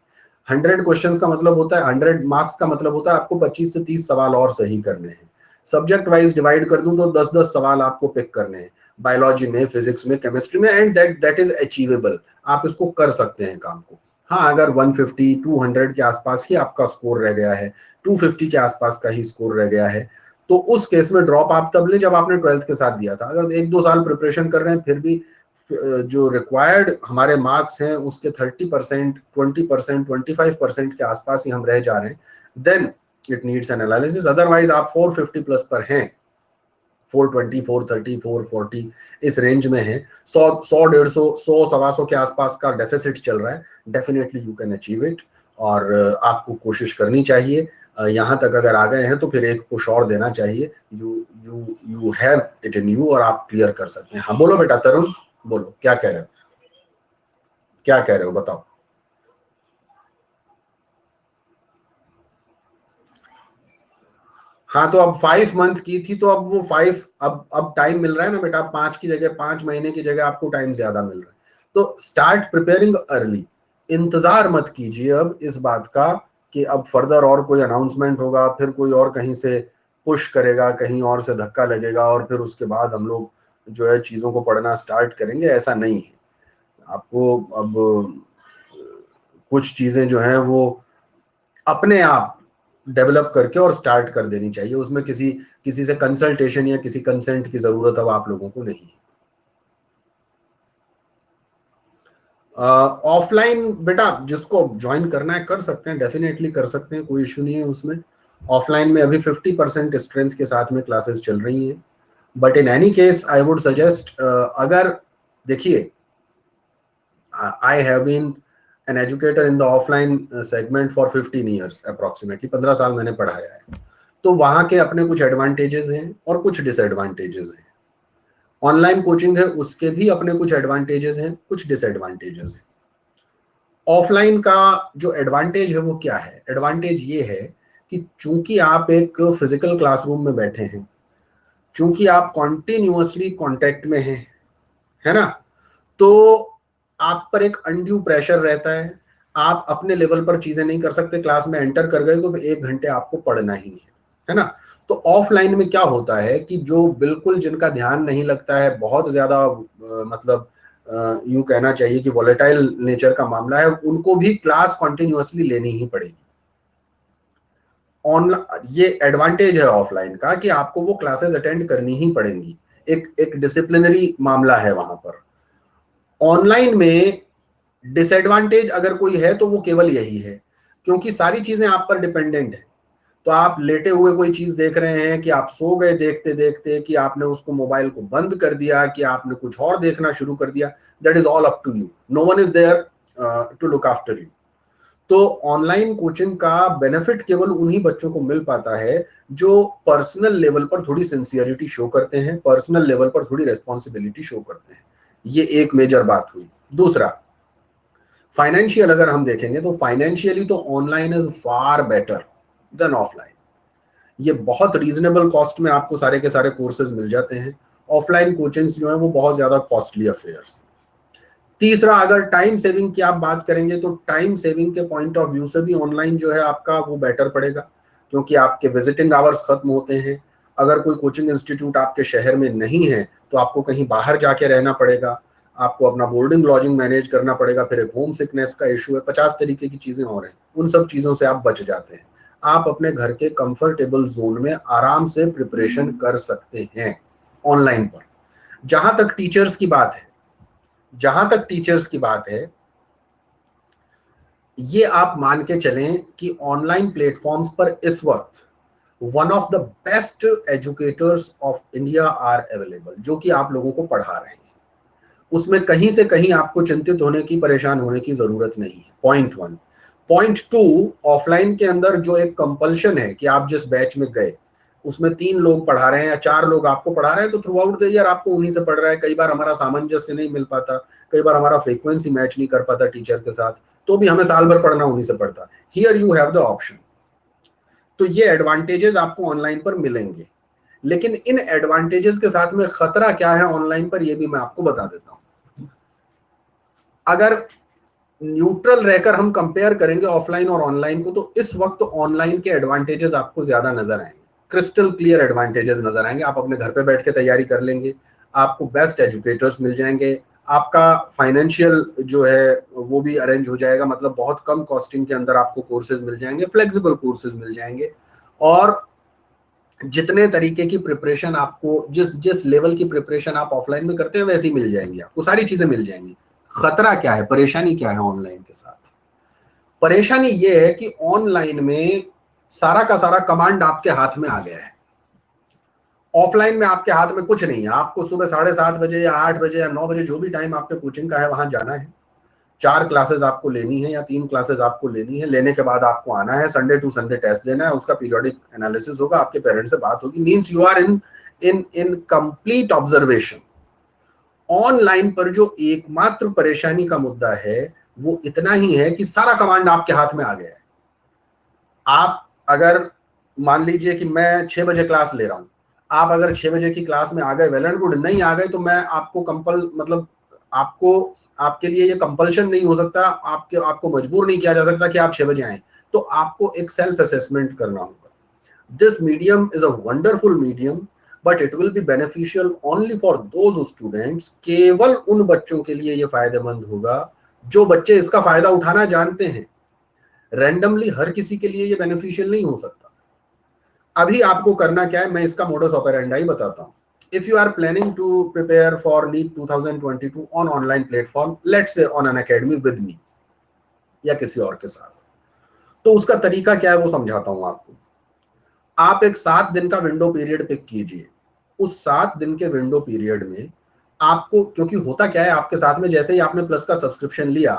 100 क्वेश्चंस का मतलब होता है, 100 मार्क्स का मतलब होता है आपको 25 से 30 सवाल और सही करने हैं। सब्जेक्ट वाइज डिवाइड कर दूं तो 10-10 सवाल आपको पिक करने हैं, बायोलॉजी में, फिजिक्स में, केमिस्ट्री में, एंड दैट इज अचीवेबल। आप इसको कर सकते हैं काम को। हाँ, अगर 150 200 के आसपास ही आपका स्कोर रह गया है, 250 के आसपास का ही स्कोर रह गया है, तो उस केस में ड्रॉप आप तब ले जब आपने 12th के साथ दिया था। अगर 1-2 साल प्रिपरेशन कर रहे हैं फिर भी जो रिक्वायर्ड हमारे मार्क्स हैं उसके 30%, 20%, 25% के आसपास ही हम रह जा रहे हैं, then it needs an analysis. Otherwise आप 450 प्लस पर हैं, 420, 430, 440 इस रेंज में है, 100, 150, 100, 125 के आसपास का डेफिसिट चल रहा है, definitely you can achieve it. और आपको कोशिश करनी चाहिए। यहाँ तक अगर आ गए हैं तो फिर एक पुश और देना चाहिए। You you you have it in you और आप क्लियर कर सकते हैं। हाँ बोलो बेटा तरुण, बोलो क्या कह रहे हो, क्या कह रहे हो बताओ। हाँ तो अब 5 मंथ की थी, तो अब वो 5, अब टाइम मिल रहा है ना बेटा, 5 की जगह, 5 महीने की जगह आपको टाइम ज्यादा मिल रहा है। तो स्टार्ट प्रिपेयरिंग अर्ली। इंतजार मत कीजिए अब इस बात का कि अब फर्दर और कोई अनाउंसमेंट होगा, फिर कोई और कहीं से पुश करेगा, कहीं और से धक्का लगेगा और फिर उसके बाद हम लोग जो है चीजों को पढ़ना स्टार्ट करेंगे, ऐसा नहीं है। आपको अब कुछ चीजें जो हैं वो अपने आप डेवलप करके और स्टार्ट कर देनी चाहिए, उसमें किसी किसी से कंसल्टेशन या किसी कंसेंट की जरूरत अब आप लोगों को नहीं है। ऑफलाइन बेटा जिसको ज्वाइन करना है कर सकते हैं, डेफिनेटली कर सकते हैं, कोई इश्यू नहीं है उसमें। ऑफलाइन में अभी 50% स्ट्रेंथ के साथ में क्लासेस चल रही हैं, but in any case I would suggest, अगर देखिए I have been an educator in the offline segment for 15 years approximately, 15 साल मैंने पढ़ाया है। तो वहां के अपने कुछ एडवांटेजेस हैं और कुछ डिसएडवांटेजेस हैं। ऑनलाइन कोचिंग है उसके भी अपने कुछ एडवांटेजेस हैं, कुछ डिसएडवांटेजेस हैं। ऑफलाइन का जो एडवांटेज है वो क्या है? एडवांटेज ये है कि चूंकि आप एक फिजिकल क्लासरूम में बैठे हैं, चूंकि आप कॉन्टिन्यूअसली कांटेक्ट में हैं, है ना, तो आप पर एक अनड्यू प्रेशर रहता है। आप अपने लेवल पर चीजें नहीं कर सकते, क्लास में एंटर कर गए तो 1 घंटे आपको पढ़ना ही है ना। तो ऑफलाइन में क्या होता है कि जो बिल्कुल जिनका ध्यान नहीं लगता है, बहुत ज्यादा मतलब यूं कहना चाहिए कि वॉलेटाइल नेचर का मामला है, उनको भी क्लास कॉन्टिन्यूअसली लेनी ही पड़ेगी। ऑनलाइन ये एडवांटेज है ऑफलाइन का कि आपको वो क्लासेस अटेंड करनी ही पड़ेंगी, एक एक डिसिप्लिनरी मामला है वहां पर। ऑनलाइन में डिसएडवांटेज अगर कोई है तो वो केवल यही है, क्योंकि सारी चीजें आप पर डिपेंडेंट है। तो आप लेटे हुए कोई चीज देख रहे हैं, कि आप सो गए देखते देखते, कि आपने उसको मोबाइल को बंद कर दिया, कि आपने कुछ और देखना शुरू कर दिया, that is all up to you, no one is there to look after you. तो ऑनलाइन कोचिंग का बेनिफिट केवल उन्हीं बच्चों को मिल पाता है जो पर्सनल लेवल पर थोड़ी सिंसियरिटी शो करते हैं, पर्सनल लेवल पर थोड़ी रेस्पॉन्सिबिलिटी शो करते हैं। ये एक मेजर बात हुई। दूसरा, फाइनेंशियल अगर हम देखेंगे तो फाइनेंशियली तो online is far better than offline. ये बहुत रीजनेबल कॉस्ट में आपको सारे के सारे कोर्सेज मिल जाते हैं। ऑफलाइन कोचिंग्स जो है वो बहुत ज्यादा कॉस्टली अफेयर्स। तीसरा, अगर टाइम सेविंग की आप बात करेंगे तो टाइम सेविंग के पॉइंट ऑफ व्यू से भी ऑनलाइन जो है आपका वो बेटर पड़ेगा, क्योंकि आपके विजिटिंग आवर्स खत्म होते हैं। अगर कोई कोचिंग इंस्टीट्यूट आपके शहर में नहीं है तो आपको कहीं बाहर जाके रहना पड़ेगा, आपको अपना बोर्डिंग लॉजिंग मैनेज करना पड़ेगा, फिर एक होम सिकनेस का इशू है, 50 तरीके की चीजें और हैं। उन सब चीजों से आप बच जाते हैं। आप अपने घर के कंफर्टेबल जोन में आराम से प्रिपरेशन कर सकते हैं ऑनलाइन पर। जहां तक टीचर्स की बात है, जहां तक टीचर्स की बात है, ये आप मान के चलें कि ऑनलाइन प्लेटफॉर्म्स पर इस वक्त one of the best educators of India are available, जो कि आप लोगों को पढ़ा रहे हैं। उसमें कहीं से कहीं आपको चिंतित होने की, परेशान होने की जरूरत नहीं है। पॉइंट 1। पॉइंट 2, ऑफलाइन के अंदर जो एक कंपल्शन है कि आप जिस बैच में गए उसमें 3 लोग पढ़ा रहे हैं या 4 लोग आपको पढ़ा रहे हैं, तो थ्रू आउट द ईयर आपको उन्हीं से पढ़ रहा है। कई बार हमारा सामंजस्य नहीं मिल पाता, कई बार हमारा फ्रीक्वेंसी मैच नहीं कर पाता टीचर के साथ, तो भी हमें साल भर पढ़ना उन्हीं से पड़ता। Here you have the option. तो ये एडवांटेजेस आपको ऑनलाइन पर मिलेंगे, लेकिन इन एडवांटेजेस के साथ में खतरा क्या है ऑनलाइन पर, ये भी मैं आपको बता देता हूं। अगर न्यूट्रल रहकर हम कंपेयर करेंगे ऑफलाइन और ऑनलाइन को, तो इस वक्त ऑनलाइन के एडवांटेजेस आपको ज्यादा नजर आएंगे, क्रिस्टल क्लियर एडवांटेजेस नजर आएंगे। आप अपने घर पे बैठ के तैयारी कर लेंगे, आपको बेस्ट एजुकेटर्स मिल जाएंगे, आपका फाइनेंशियल जो है वो भी अरेंज हो जाएगा, मतलब बहुत कम कॉस्टिंग के अंदर आपको कोर्सेज मिल जाएंगे, फ्लेक्सिबल कोर्सेज मिल जाएंगे, और जितने तरीके की प्रिपरेशन आपको, जिस जिस लेवल की प्रिपरेशन आप ऑफलाइन में करते हैं वैसी मिल जाएंगी, आपको सारी चीजें मिल जाएंगी। खतरा क्या है, परेशानी क्या है ऑनलाइन के साथ? परेशानी ये है कि ऑनलाइन में सारा का सारा कमांड आपके हाथ में आ गया है। ऑफलाइन में आपके हाथ में कुछ नहीं है, आपको सुबह 7:30 या 8 या 9 जो भी टाइम आपके कोचिंग का है वहां जाना है, 4 क्लासेस आपको लेनी है या 3 क्लासेस आपको लेनी है, लेने के बाद आपको आना है, संडे टू संडे टेस्ट देना है, उसका पीरियोडिक एनालिसिस होगा, आपके पेरेंट्स से बात होगी, means you are in complete observation. Online पर जो एकमात्र परेशानी का मुद्दा है वो इतना ही है कि सारा कमांड आपके हाथ में आ गया है। आप अगर मान लीजिए कि मैं 6 बजे क्लास ले रहा हूं, आप अगर 6 बजे की क्लास में आ गए, वेल एंड गुड, नहीं आ गए तो मैं आपको मतलब आपको, आपके लिए ये कंपल्शन नहीं हो सकता, आपको मजबूर नहीं किया जा सकता कि आप 6 बजे आए, तो आपको एक सेल्फ असेसमेंट करना होगा। This medium is a wonderful medium, but it will be beneficial only for those students, केवल उन बच्चों के लिए ये फायदेमंद होगा जो बच्चे इसका फायदा उठाना जानते हैं। रैंडमली हर किसी के लिए ये बेनिफिशियल नहीं हो सकता। अभी आपको करना क्या है, मैं इसका मोडस ऑपरेंडी बताता हूं। If you are planning to prepare for NEET 2022 on online platform, let's say on Unacademy with me या किसी और के साथ, तो उसका तरीका क्या है वो समझाता हूं आपको। आप एक 7 दिन का विंडो पीरियड पिक कीजिए। उस 7 दिन के विंडो पीरियड में आपको, क्योंकि होता क्या है आपके साथ में, जैसे ही आपने प्लस का सब्सक्रिप्शन लिया,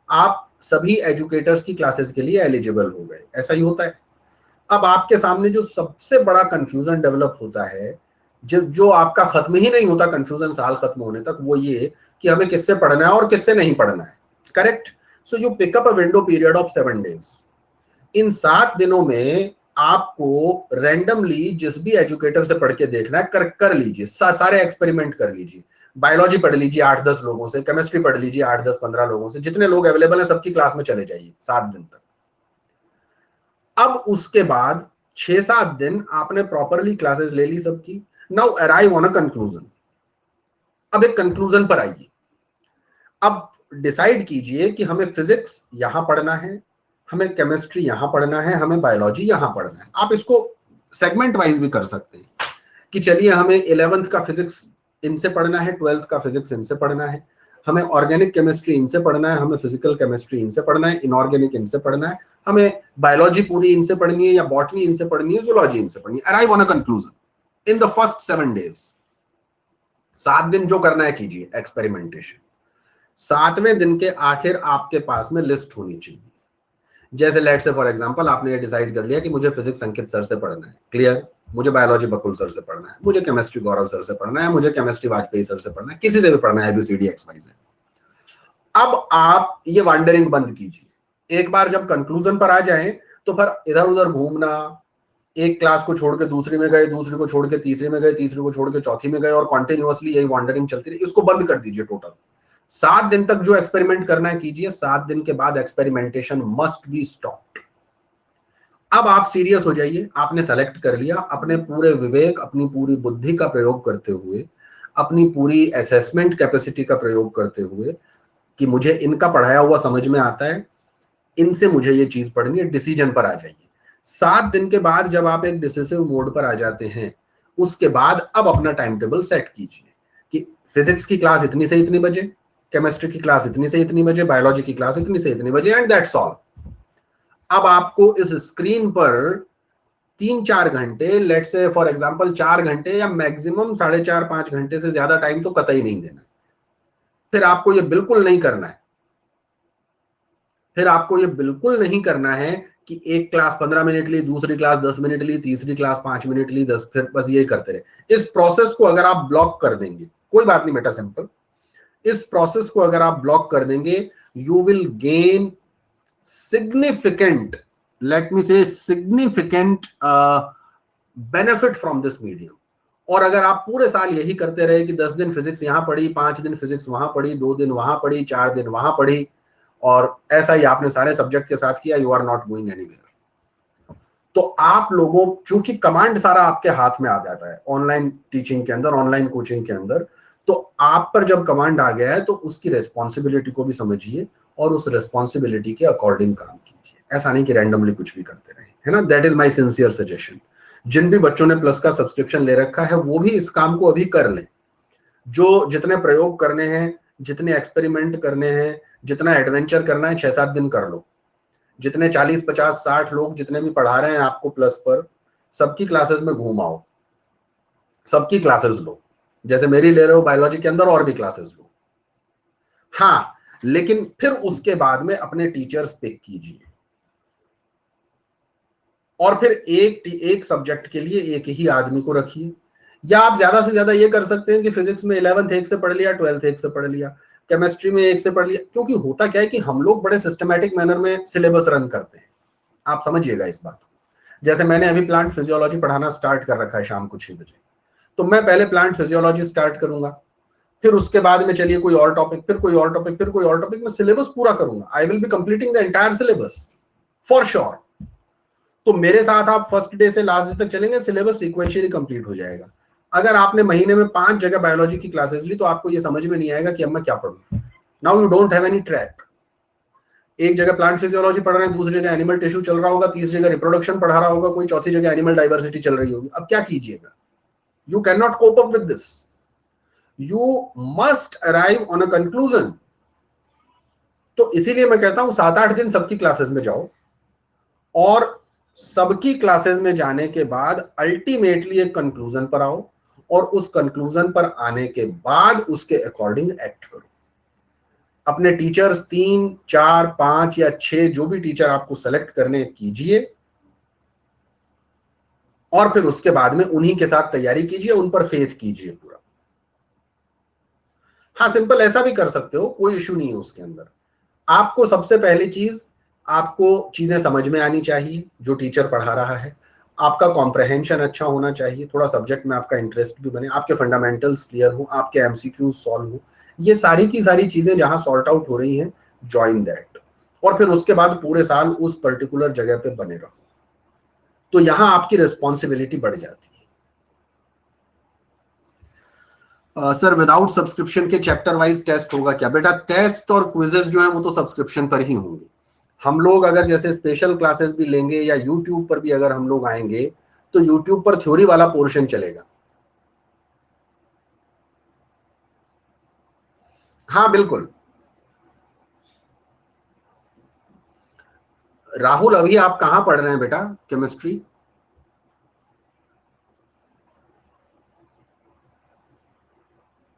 आप सभी एजुकेटर्स की क्लासेस के लिए एलिजिबल हो गए, ऐसा ही होता है। अब आपके सामने जो सबसे बड़ा कंफ्यूजन डेवलप होता है, जो आपका खत्म ही नहीं होता कंफ्यूजन साल खत्म होने तक, वो ये कि हमें किससे पढ़ना है और किससे नहीं पढ़ना है। Correct? So you pick up a window period of 7 days. इन 7 दिनों में आपको रैंडमली जिस भी एजुकेटर से पढ़ के देखना है, कर लीजिए, सारे एक्सपेरिमेंट कर लीजिए। बायोलॉजी पढ़ लीजिए 8-10 लोगों से, केमिस्ट्री पढ़ लीजिए 8-10-15 लोगों से, जितने लोग अवेलेबल है सबकी क्लास में चले जाइए 7 दिन तक। अब उसके बाद 6-7 दिन आपने प्रॉपरली क्लासेस ले ली सबकी। Now arrive on a conclusion. अब एक कंक्लूजन पर आइए। अब डिसाइड कीजिए कि हमें फिजिक्स यहां पढ़ना है, हमें केमिस्ट्री यहां पढ़ना है, हमें बायोलॉजी यहां पढ़ना है। आप इसको सेगमेंट वाइज भी कर सकते हैं कि चलिए हमें 11th का फिजिक्स इनसे पढ़ना है, 12th का फिजिक्स इनसे पढ़ना है, हमें ऑर्गेनिक केमिस्ट्री इनसे पढ़ना है, हमें फिजिकल केमिस्ट्री इनसे पढ़ना है, इनऑर्गेनिक इनसे पढ़ना है, हमें बायोलॉजी पूरी इनसे पढ़नी है या बॉटनी इनसे पढ़नी है, जूलॉजी इनसे पढ़नी है। Arrive on a conclusion in the first 7 days. 7 दिन जो करना है कीजिए एक्सपेरिमेंटेशन। 7वें दिन के आखिर आपके पास में लिस्ट होनी चाहिए। जैसे लेट्स से फॉर एग्जांपल आपने ये डिसाइड कर लिया कि मुझे फिजिक्स अंकित सर से पढ़ना है, क्लियर, मुझे बायोलॉजी बकुल सर से पढ़ना है, मुझे केमिस्ट्री गौरव सर से पढ़ना है, मुझे केमिस्ट्री वाजपेयी सर से पढ़ना है, किसी से भी पढ़ना है, ABCD XYZ। अब आप ये वॉन्डरिंग बंद कीजिए। एक बार जब कंक्लूजन पर आ जाएं तो फिर इधर उधर घूमना, एक क्लास को छोड़ के दूसरी में गए, दूसरी को छोड़ के तीसरी में गए, तीसरी को छोड़ के चौथी में गए, और कॉन्टिन्यूअसली यही वॉन्डरिंग चलती रही, इसको बंद कर दीजिए टोटल। 7 दिन तक जो एक्सपेरिमेंट करना है कीजिए, 7 दिन के बाद एक्सपेरिमेंटेशन मस्ट बी स्टॉप्ड। अब आप सीरियस हो जाइए, आपने सेलेक्ट कर लिया, अपने पूरे विवेक, अपनी पूरी बुद्धि का प्रयोग करते हुए, अपनी पूरी असेसमेंट कैपेसिटी का प्रयोग करते हुए कि मुझे इनका पढ़ाया हुआ समझ में आता है, इनसे मुझे ये चीज पढ़नी है, डिसीजन पर आ जाइए। 7 दिन के बाद जब आप एक डिसिसिव मोड पर आ जाते हैं, उसके बाद अब अपना टाइम टेबल सेट कीजिए कि फिजिक्स की क्लास इतनी से इतनी बजे, केमिस्ट्री की क्लास इतनी से इतनी बजे, बायोलॉजी की क्लास इतनी से इतनी बजे, एंड दैट्स ऑल। अब आपको इस स्क्रीन पर 3-4 घंटे, लेट्स से फॉर एग्जांपल 4 घंटे या मैक्सिमम 4.5-5 घंटे से ज्यादा टाइम तो कतई नहीं देना। फिर आपको ये बिल्कुल नहीं करना है, फिर आपको ये बिल्कुल नहीं करना है कि एक क्लास 15 मिनट ली, दूसरी क्लास 10 मिनट ली, तीसरी क्लास 5 मिनट ली, 10, फिर बस यही करते रहे। इस प्रोसेस को अगर आप ब्लॉक कर देंगे, कोई बात नहीं बेटा, सिंपल, इस प्रोसेस को अगर आप ब्लॉक कर देंगे, you will gain significant let me say significant benefit from this medium. और अगर आप पूरे साल यही करते रहे कि 10 दिन फिजिक्स यहां पढ़ी, 5 दिन फिजिक्स वहां पढ़ी, 2 दिन वहां पढ़ी, 4 दिन वहां पढ़ी, और ऐसा ही आपने सारे सब्जेक्ट के साथ किया, you are not going anywhere. तो आप लोगों, चूंकि कमांड सारा आपके हाथ में आ जाता है ऑनलाइन टीचिंग के अंदर, ऑनलाइन कोचिंग के अंदर, तो आप पर जब कमांड आ गया है तो उसकी रेस्पॉन्सिबिलिटी को भी समझिए और उस रेस्पॉन्सिबिलिटी के अकॉर्डिंग काम कीजिए। ऐसा नहीं कि रैंडमली कुछ भी करते रहे, है ना। That is my sincere suggestion. जिन भी बच्चों ने प्लस का सब्सक्रिप्शन ले रखा है वो भी इस काम को अभी कर लें। जो जितने प्रयोग करने हैं, जितने एक्सपेरिमेंट करने हैं, जितना एडवेंचर करना है, 6-7 दिन कर लो। जितने 40, 50, 60 लोग जितने भी पढ़ा रहे हैं आपको प्लस पर, सबकी क्लासेस में घूम आओ, सबकी क्लासेस लो। जैसे मेरी ले रहे हो बायोलॉजी के अंदर, और भी क्लासेस लो। हाँ, लेकिन फिर उसके बाद में अपने टीचर्स पिक कीजिए, और फिर एक सब्जेक्ट के लिए एक ही आदमी को रखिए। या आप ज्यादा से ज्यादा ये कर सकते हैं कि फिजिक्स में 11th एक से पढ़ लिया, 12th एक से पढ़ लिया, केमिस्ट्री में एक से पढ़ लिया। क्योंकि होता क्या है कि हम लोग बड़े सिस्टमैटिक मैनर में सिलेबस रन करते हैं, आप समझिएगा इस बात को। जैसे मैंने अभी प्लांट फिजियोलॉजी पढ़ाना स्टार्ट कर रखा है शाम को 6 बजे, तो मैं पहले प्लांट फिजियोलॉजी स्टार्ट करूंगा, फिर उसके बाद में चलिए कोई और टॉपिक, फिर कोई और टॉपिक, फिर कोई और टॉपिक, मैं सिलेबस पूरा करूंगा। I will be completing the entire syllabus for sure. तो मेरे साथ आप फर्स्ट डे से लास्ट डे तक चलेंगे, सिलेबस सीक्वेंशियली कंप्लीट हो जाएगा। अगर आपने महीने में 5 जगह बायोलॉजी की क्लासेस ली तो आपको ये समझ में नहीं आएगा कि अब मैं क्या पढ़ूं। Now you don't have any track. एक जगह प्लांट फिजियोलॉजी पढ़ रहे हैं, दूसरी जगह एनिमल टिश्यू चल रहा होगा, तीसरी जगह रिप्रोडक्शन पढ़ा रहा होगा कोई, चौथी जगह एनिमल डाइवर्सिटी चल रही होगी। अब क्या कीजिएगा? You can not cope up with this. You must arrive on a conclusion. तो इसीलिए मैं कहता हूं 7-8 दिन सबकी क्लासेस में जाओ, और सबकी क्लासेस में जाने के बाद अल्टीमेटली एक कंक्लूजन पर आओ, और उस कंक्लूजन पर आने के बाद उसके अकॉर्डिंग एक्ट करो। अपने टीचर्स 3, 4, 5 या 6 जो भी टीचर आपको सेलेक्ट करने कीजिए, और फिर उसके बाद में उन्हीं के साथ तैयारी कीजिए, उन पर फेथ कीजिए पूरा। हाँ, सिंपल ऐसा भी कर सकते हो, कोई इश्यू नहीं है उसके अंदर। आपको सबसे पहली चीज, आपको चीजें समझ में आनी चाहिए जो टीचर पढ़ा रहा है। आपका कॉम्प्रहेंशन अच्छा होना चाहिए, थोड़ा सब्जेक्ट में आपका इंटरेस्ट भी बने, आपके फंडामेंटल्स क्लियर हो, आपके एमसीक्यूज सॉल्व हो। ये सारी की सारी चीजें जहां सॉर्ट आउट हो रही हैं, ज्वाइन दैट। और फिर उसके बाद पूरे साल उस पर्टिकुलर जगह पे बने रहो, तो यहां आपकी रिस्पॉन्सिबिलिटी बढ़ जाती है। सर, विदाउट सब्सक्रिप्शन के चैप्टर वाइज टेस्ट होगा क्या? बेटा, टेस्ट और क्विजेस जो है वो तो सब्सक्रिप्शन पर ही होंगे। हम लोग अगर जैसे स्पेशल क्लासेस भी लेंगे, या यूट्यूब पर भी अगर हम लोग आएंगे, तो यूट्यूब पर थ्योरी वाला पोर्शन चलेगा। हाँ बिल्कुल। राहुल, अभी आप कहाँ पढ़ रहे हैं बेटा केमिस्ट्री?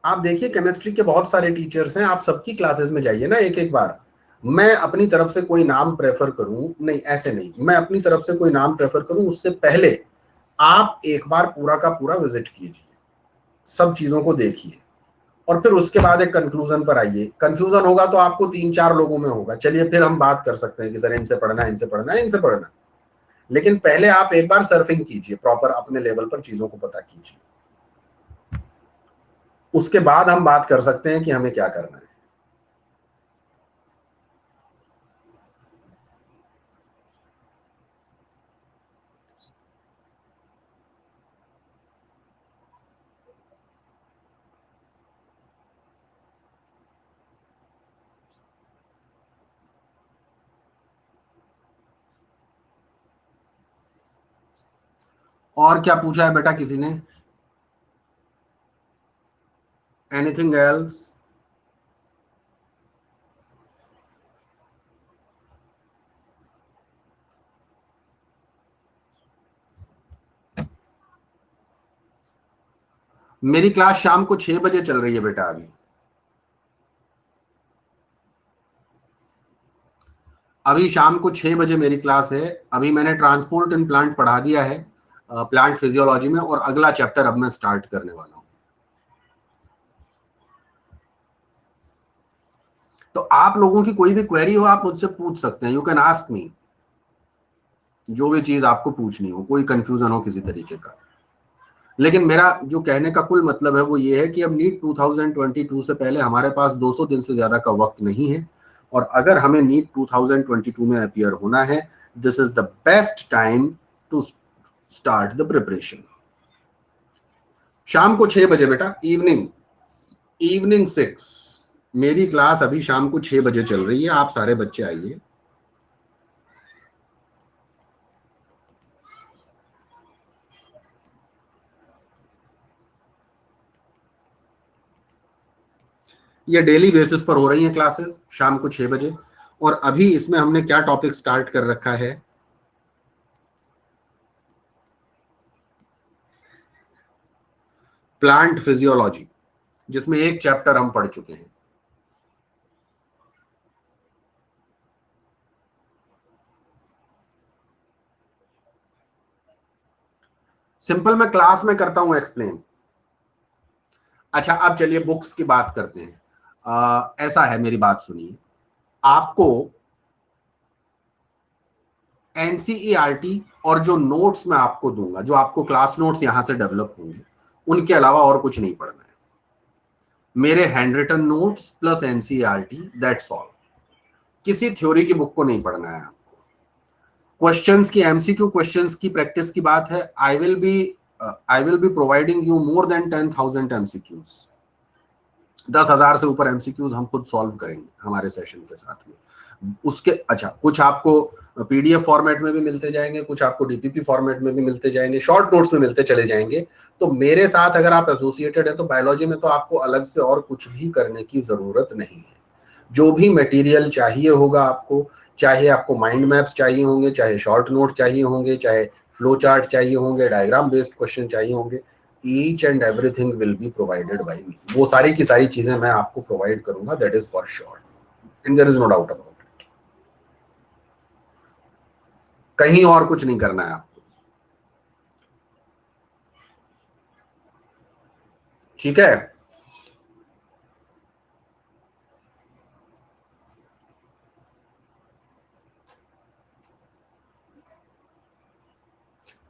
आप देखिए केमिस्ट्री के बहुत सारे टीचर्स हैं, आप सबकी क्लासेस में जाइए ना एक एक बार। मैं अपनी तरफ से कोई नाम प्रेफर करूं नहीं, ऐसे नहीं, मैं अपनी तरफ से कोई नाम प्रेफर करूं उससे पहले आप एक बार पूरा का पूरा विजिट कीजिए, सब चीजों को देखिए, और फिर उसके बाद एक कंक्लूजन पर आइए। कंफ्यूजन होगा तो आपको 3-4 लोगों में होगा, चलिए फिर हम बात कर सकते हैं कि सर इनसे पढ़ना है, इनसे पढ़ना है, इनसे पढ़ना है। लेकिन पहले आप एक बार सर्फिंग कीजिए, प्रॉपर अपने लेवल पर चीजों को पता कीजिए, उसके बाद हम बात कर सकते हैं कि हमें क्या करना है। और क्या पूछा है बेटा किसी ने? Anything else? मेरी क्लास शाम को 6 बजे चल रही है बेटा। अभी शाम को 6 बजे मेरी क्लास है। अभी मैंने ट्रांसपोर्ट इन प्लांट पढ़ा दिया है प्लांट फिजियोलॉजी में, और अगला चैप्टर अब मैं स्टार्ट करने वाला हूं। तो आप लोगों की कोई भी क्वेरी हो आप मुझसे पूछ सकते हैं, यू कैन आस्क मी। जो भी चीज आपको पूछनी हो, कोई कंफ्यूजन हो किसी तरीके का। लेकिन मेरा जो कहने का कुल मतलब है वो ये है कि अब नीट 2022 से पहले हमारे पास 200 दिन से ज्यादा का वक्त नहीं है, और अगर हमें नीट 2022 में अपीयर होना है, this is the best time to start the preparation. शाम को 6 बजे बेटा, इवनिंग 6, मेरी क्लास अभी शाम को 6 बजे चल रही है, आप सारे बच्चे आइए। ये डेली बेसिस पर हो रही है क्लासेस शाम को 6 बजे। और अभी इसमें हमने क्या टॉपिक स्टार्ट कर रखा है, प्लांट फिजियोलॉजी, जिसमें एक चैप्टर हम पढ़ चुके हैं। सिंपल मैं क्लास में करता हूं एक्सप्लेन। अच्छा, अब चलिए बुक्स की बात करते हैं। ऐसा है, मेरी बात सुनिए, आपको एनसीईआरटी और जो नोट्स मैं आपको दूंगा, जो आपको क्लास नोट्स यहां से डेवलप होंगे, उनके अलावा और कुछ नहीं पढ़ना है। मेरे hand written notes plus NCERT, that's all. किसी थ्योरी की बुक को नहीं पढ़ना है आपको। क्वेश्चंस की, एमसीक्यू क्वेश्चंस की प्रैक्टिस की बात है, I will be providing you more than 10,000 MCQs. 10,000 से ऊपर एमसीक्यूज हम खुद सॉल्व करेंगे हमारे सेशन के साथ में। उसके अच्छा, कुछ आपको पीडीएफ फॉर्मेट में भी मिलते जाएंगे, कुछ आपको डीपीपी फॉर्मेट में भी मिलते जाएंगे, शॉर्ट नोट्स में मिलते चले जाएंगे। तो मेरे साथ अगर आप एसोसिएटेड है तो बायोलॉजी में तो आपको अलग से और कुछ भी करने की जरूरत नहीं है। जो भी मटेरियल चाहिए होगा आपको, चाहे आपको माइंड मैप्स चाहिए होंगे, चाहे शॉर्ट नोट चाहिए होंगे, चाहे फ्लो चार्ट चाहिए होंगे, डायग्राम बेस्ड क्वेश्चन चाहिए होंगे, each and everything will be provided by me. वो सारी की सारी चीजें मैं आपको प्रोवाइड करूंगा, that is for sure, and there is no doubt about it. कहीं और कुछ नहीं करना है आपको, ठीक है।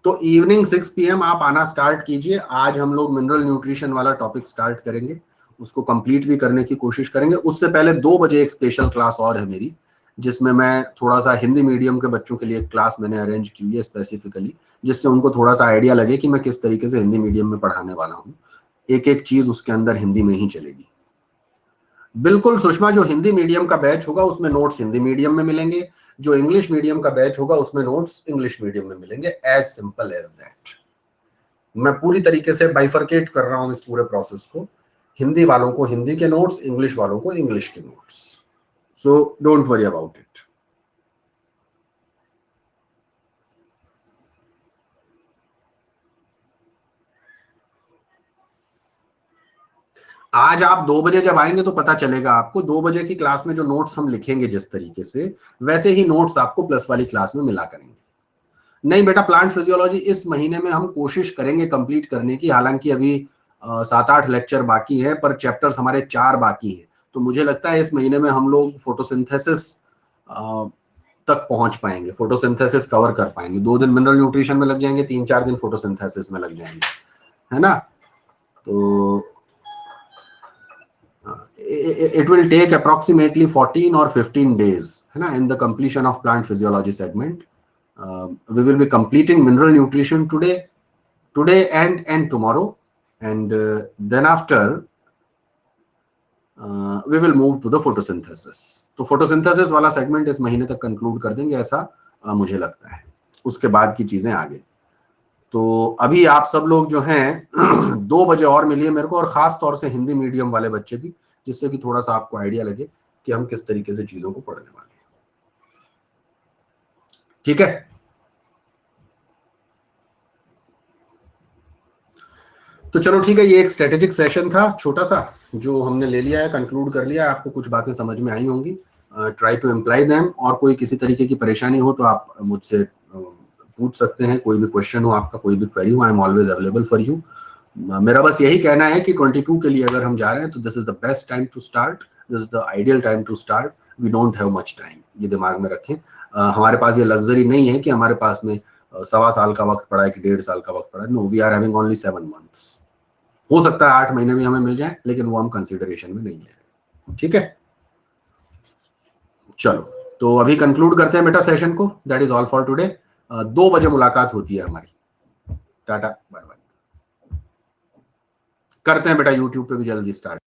तो इवनिंग 6 PM आप आना स्टार्ट कीजिए। आज हम लोग मिनरल न्यूट्रिशन वाला टॉपिक स्टार्ट करेंगे, उसको कंप्लीट भी करने की कोशिश करेंगे। उससे पहले 2 बजे एक स्पेशल क्लास और है मेरी, जिसमें मैं थोड़ा सा हिंदी मीडियम के बच्चों के लिए एक क्लास मैंने अरेंज की है स्पेसिफिकली, जिससे उनको थोड़ा सा आइडिया लगे कि मैं किस तरीके से हिंदी मीडियम में पढ़ाने वाला हूँ। एक एक चीज उसके अंदर हिंदी में ही चलेगी। बिल्कुल सुषमा, जो हिंदी मीडियम का बैच होगा उसमें नोट्स हिंदी मीडियम में मिलेंगे, जो इंग्लिश मीडियम का बैच होगा उसमें नोट्स इंग्लिश मीडियम में मिलेंगे। As simple as that. मैं पूरी तरीके से बाइफरकेट कर रहा हूं इस पूरे प्रोसेस को, हिंदी वालों को हिंदी के नोट्स, इंग्लिश वालों को इंग्लिश के notes. So don't worry about it. आज आप 2 बजे जब आएंगे तो पता चलेगा आपको। 2 बजे की क्लास में जो नोट्स हम लिखेंगे जिस तरीके से, वैसे ही नोट्स आपको प्लस वाली क्लास में मिला करेंगे। नहीं बेटा, प्लांट फिजियोलॉजी इस महीने में हम कोशिश करेंगे कंप्लीट करने की। हालांकि अभी 7-8 लेक्चर बाकी है, पर चैप्टर्स हमारे 4 बाकी हैं। तो मुझे लगता है इस महीने में हम लोग फोटोसिंथेसिस तक पहुंच पाएंगे, फोटोसिंथेसिस कवर कर पाएंगे। 2 दिन मिनरल न्यूट्रिशन में लग जाएंगे, 3-4 दिन फोटोसिंथेसिस में लग जाएंगे, है ना। तो it will take approximately 14 or 15 days, है ना, in the completion of plant physiology segment. We will be completing mineral nutrition today and tomorrow, and then after we will move to the photosynthesis. तो photosynthesis वाला segment इस महीने तक conclude कर देंगे, ऐसा मुझे लगता है। उसके बाद की चीजें आगे। तो अभी आप सब लोग जो हैं 2 बजे और मिलिए मेरे को, और खास तौर से हिंदी मीडियम वाले बच्चे भी, जिससे कि थोड़ा सा आपको आइडिया लगे कि हम किस तरीके से चीजों को पढ़ने वाले हैं, ठीक है। तो चलो ठीक है, ये एक स्ट्रेटेजिक सेशन था छोटा सा, जो हमने ले लिया है, कंक्लूड कर लिया है। आपको कुछ बातें समझ में आई होंगी, ट्राई टू इम्प्लाई देम। और कोई किसी तरीके की परेशानी हो तो आप मुझसे पूछ सकते हैं। कोई भी क्वेश्चन हो आपका, कोई भी क्वेरी हो, I am always available for you. मेरा बस यही कहना है कि 22 के लिए अगर हम जा रहे हैं तो this is the best time to start, this is the ideal time to start. We don't have much time, ये दिमाग में रखें। हमारे पास ये लग्जरी नहीं है कि हमारे पास में 1.25 साल का वक्त पड़ा है कि 1.5 साल का वक्त पड़ा है। No, we are having only 7 months। हो सकता है 8 महीने भी हमें मिल जाए, लेकिन वो हम कंसिडरेशन में नहीं ले रहे। ठीक है, चलो तो अभी कंक्लूड करते हैं बेटा सेशन को। That is all for today. 2 बजे मुलाकात होती है हमारी। Tata bye bye. करते हैं बेटा यूट्यूब पे भी जल्दी स्टार्ट।